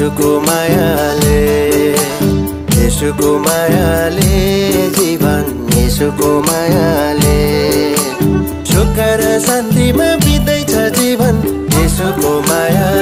यसुको मायाले, यसुको मायाले जीवन, यसुको मायाले सुख र शान्तिमा बित्दैछ जीवन, यसुको माया